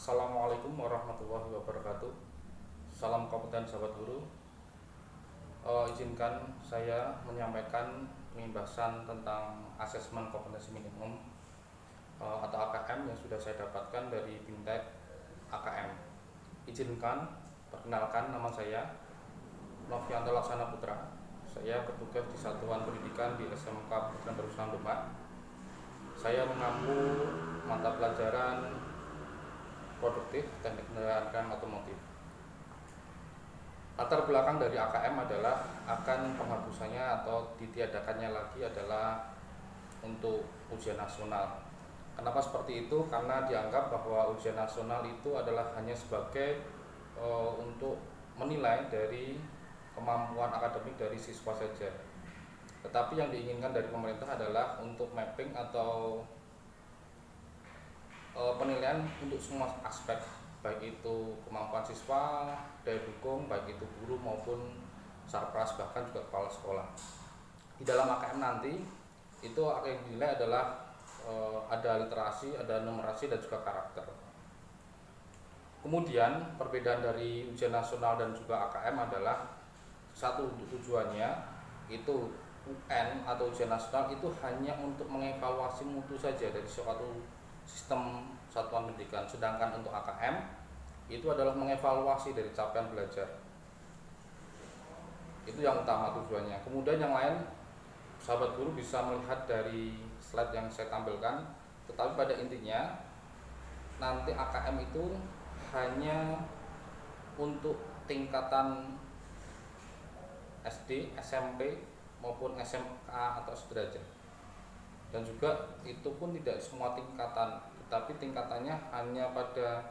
Assalamualaikum warahmatullahi wabarakatuh. Salam kompeten sahabat guru. Izinkan saya menyampaikan pembahasan tentang asesmen kompetensi minimum atau AKM yang sudah saya dapatkan dari Bintek AKM. Izinkan perkenalkan, nama saya Novianto Laksana Putra. Saya bertugas di Satuan Pendidikan di SMK Pendidikan Darussalam Demak. Saya mengambil mata pelajaran produktif teknik kendaraan otomotif. Latar belakang dari AKM adalah akan penghapusannya atau ditiadakannya lagi adalah untuk ujian nasional. Kenapa seperti itu? Karena dianggap bahwa ujian nasional itu adalah hanya sebagai untuk menilai dari kemampuan akademik dari siswa saja. Tetapi yang diinginkan dari pemerintah adalah untuk mapping atau penilaian untuk semua aspek, baik itu kemampuan siswa, daya dukung, baik itu guru maupun sarpras, bahkan juga kepala sekolah. Di dalam AKM nanti itu akan dinilai adalah ada literasi, ada numerasi, dan juga karakter. Kemudian perbedaan dari ujian nasional dan juga AKM adalah satu, tujuannya itu UN atau ujian nasional itu hanya untuk mengevaluasi mutu saja dari suatu sistem satuan pendidikan, sedangkan untuk AKM itu adalah mengevaluasi dari capaian belajar. Itu yang utama tujuannya. Kemudian yang lain sahabat guru bisa melihat dari slide yang saya tampilkan, tetapi pada intinya nanti AKM itu hanya untuk tingkatan SD, SMP maupun SMK atau sederajat. Dan juga itu pun tidak semua tingkatan, tetapi tingkatannya hanya pada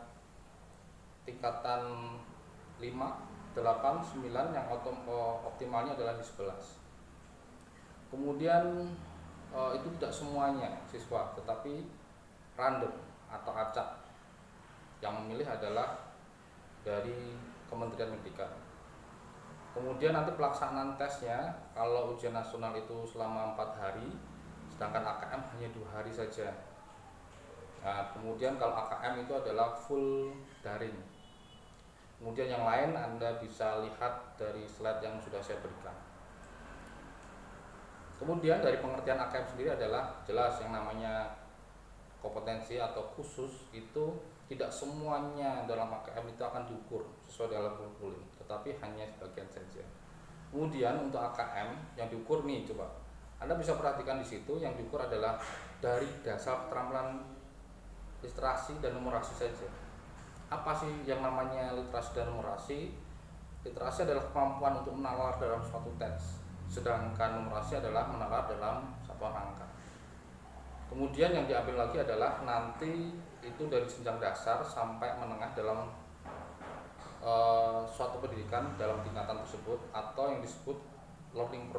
tingkatan 5, 8, 9 yang optimalnya adalah di 11. Kemudian itu tidak semuanya siswa, tetapi random atau acak. Yang memilih adalah dari Kementerian Pendidikan. Kemudian nanti pelaksanaan tesnya, kalau ujian nasional itu selama 4 hari, sedangkan AKM hanya 2 hari saja. Nah, kemudian kalau AKM itu adalah full daring. Kemudian yang lain Anda bisa lihat dari slide yang sudah saya berikan. Kemudian dari pengertian AKM sendiri adalah jelas yang namanya kompetensi atau khusus itu tidak semuanya dalam AKM itu akan diukur sesuai dalam kurikulum, tetapi hanya sebagian saja. Kemudian untuk AKM yang diukur nih, coba Anda bisa perhatikan di situ yang diukur adalah dari dasar keterampilan literasi dan numerasi saja. Apa sih yang namanya literasi dan numerasi? Literasi adalah kemampuan untuk menalar dalam suatu teks, sedangkan numerasi adalah menalar dalam satuan angka. Kemudian yang diambil lagi adalah nanti itu dari jenjang dasar sampai menengah dalam suatu pendidikan dalam tingkatan tersebut atau yang disebut learning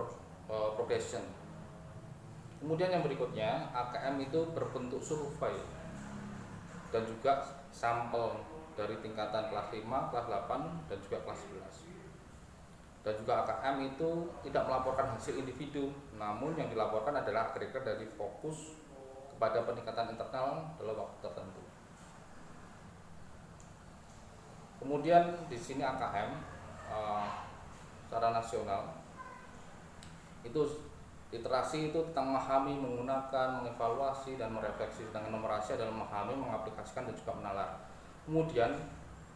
progression. Kemudian yang berikutnya AKM itu berbentuk survei dan juga sampel dari tingkatan kelas 5, kelas 8 dan juga kelas 11. Dan juga AKM itu tidak melaporkan hasil individu, namun yang dilaporkan adalah agregat dari fokus pada peningkatan internal dalam waktu tertentu. Kemudian di sini AKM secara nasional itu literasi itu tentang memahami, menggunakan, mengevaluasi dan merefleksi, sedangkan numerasi adalah memahami, mengaplikasikan dan juga menalar. Kemudian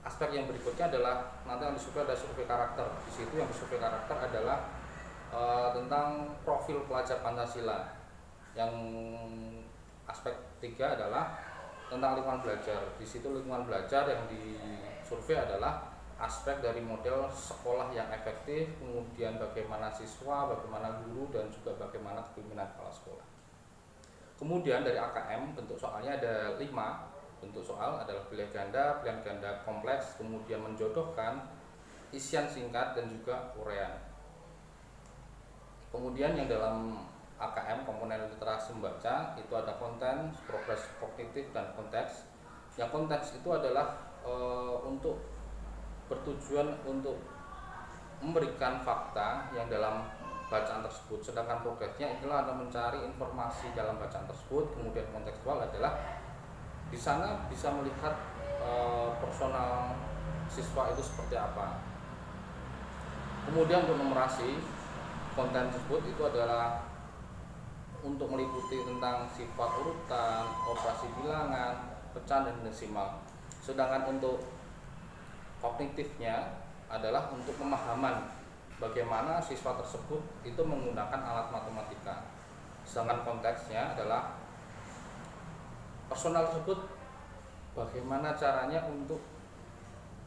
aspek yang berikutnya adalah nanti yang disurvei ada survei karakter. Di situ yang disurvei karakter adalah tentang profil pelajar Pancasila. Yang aspek 3 adalah tentang lingkungan belajar. Di situ lingkungan belajar yang disurvei adalah aspek dari model sekolah yang efektif, kemudian bagaimana siswa, bagaimana guru, dan juga bagaimana kepemimpinan kepala sekolah. Kemudian dari AKM bentuk soalnya ada 5. Bentuk soal adalah pilihan ganda kompleks, kemudian menjodohkan, isian singkat, dan juga uraian. Kemudian yang dalam AKM komponen literasi membaca itu ada konten, progres kognitif, dan konteks. Yang konteks itu adalah untuk bertujuan untuk memberikan fakta yang dalam bacaan tersebut, sedangkan progresnya itulah Anda mencari informasi dalam bacaan tersebut. Kemudian kontekstual adalah Di sana bisa melihat personal siswa itu seperti apa. Kemudian untuk numerasi konten tersebut itu adalah untuk meliputi tentang sifat urutan, operasi bilangan, pecahan dan desimal. Sedangkan untuk kognitifnya adalah untuk pemahaman bagaimana siswa tersebut itu menggunakan alat matematika. Sedangkan konteksnya adalah personal tersebut bagaimana caranya untuk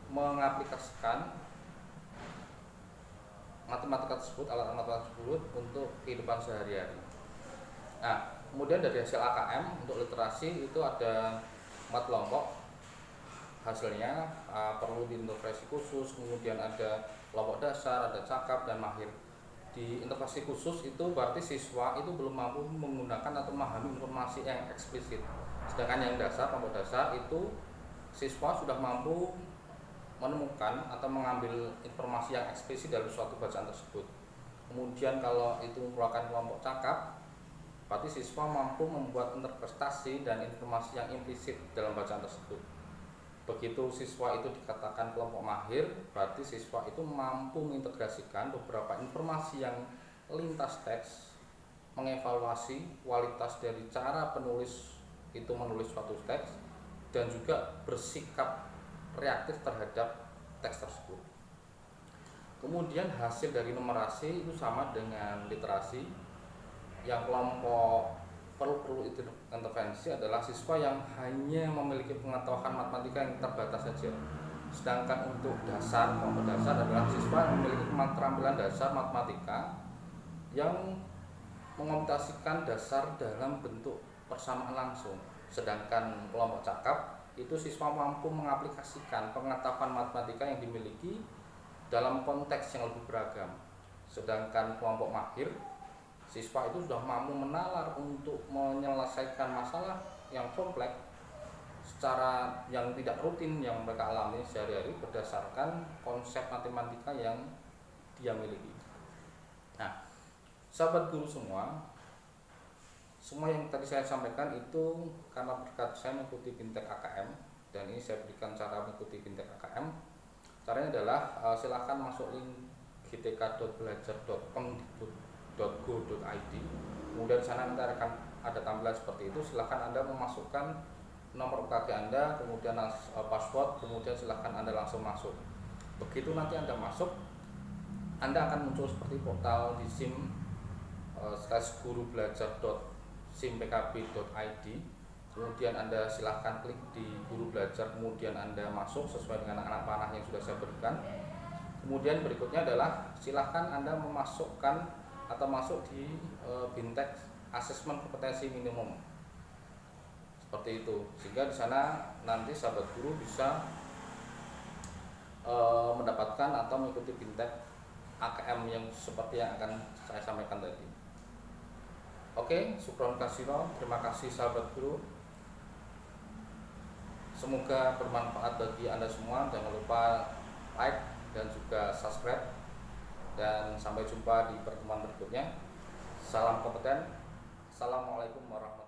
mengaplikasikan matematika tersebut, alat matematika tersebut untuk kehidupan sehari-hari. Nah, kemudian dari hasil AKM untuk literasi itu ada 4 kelompok. Hasilnya perlu diintervensi khusus, kemudian ada kelompok dasar, ada cakap dan mahir. Di intervensi khusus itu berarti siswa itu belum mampu menggunakan atau memahami informasi yang eksplisit. Sedangkan yang dasar, kelompok dasar itu siswa sudah mampu menemukan atau mengambil informasi yang eksplisit dari suatu bacaan tersebut. Kemudian kalau itu merupakan kelompok cakap, berarti siswa mampu membuat interpretasi dan informasi yang implisit dalam bacaan tersebut. Begitu siswa itu dikatakan kelompok mahir, berarti siswa itu mampu mengintegrasikan beberapa informasi yang lintas teks, mengevaluasi kualitas dari cara penulis itu menulis suatu teks, dan juga bersikap reaktif terhadap teks tersebut. Kemudian hasil dari numerasi itu sama dengan literasi. Yang kelompok perlu intervensi adalah siswa yang hanya memiliki pengetahuan matematika yang terbatas saja. Sedangkan untuk dasar, kelompok dasar adalah siswa yang memiliki keterampilan dasar matematika yang mengomputasikan dasar dalam bentuk persamaan langsung. Sedangkan kelompok cakap itu siswa mampu mengaplikasikan pengetahuan matematika yang dimiliki dalam konteks yang lebih beragam. Sedangkan kelompok mahir, siswa itu sudah mampu menalar untuk menyelesaikan masalah yang kompleks secara yang tidak rutin yang mereka alami sehari-hari berdasarkan konsep matematika yang dia miliki. Nah, sahabat guru semua yang tadi saya sampaikan itu karena berkat saya mengikuti Bintek AKM, dan ini saya berikan cara mengikuti Bintek AKM. Caranya adalah silahkan masuk link gtk.belajar.com.go.id. Kemudian di sana nanti akan ada tampilan seperti itu. Silahkan Anda memasukkan nomor UKG Anda, kemudian password, kemudian silahkan Anda langsung masuk. Begitu nanti Anda masuk, Anda akan muncul seperti portal di sim/gurubelajar.simpkb.id. Kemudian Anda silahkan klik di guru belajar, kemudian Anda masuk sesuai dengan anak panah yang sudah saya berikan. Kemudian berikutnya adalah silahkan Anda memasukkan atau masuk di Bintek asesmen kompetensi minimum seperti itu, sehingga di sana nanti sahabat guru bisa mendapatkan atau mengikuti Bintek AKM yang seperti yang akan saya sampaikan tadi. Oke, syukron kasiro, terima kasih sahabat guru. Semoga bermanfaat bagi Anda semua. Jangan lupa like dan juga subscribe. Dan sampai jumpa di pertemuan berikutnya. Salam kompeten. Assalamualaikum warahmatullahi wabarakatuh.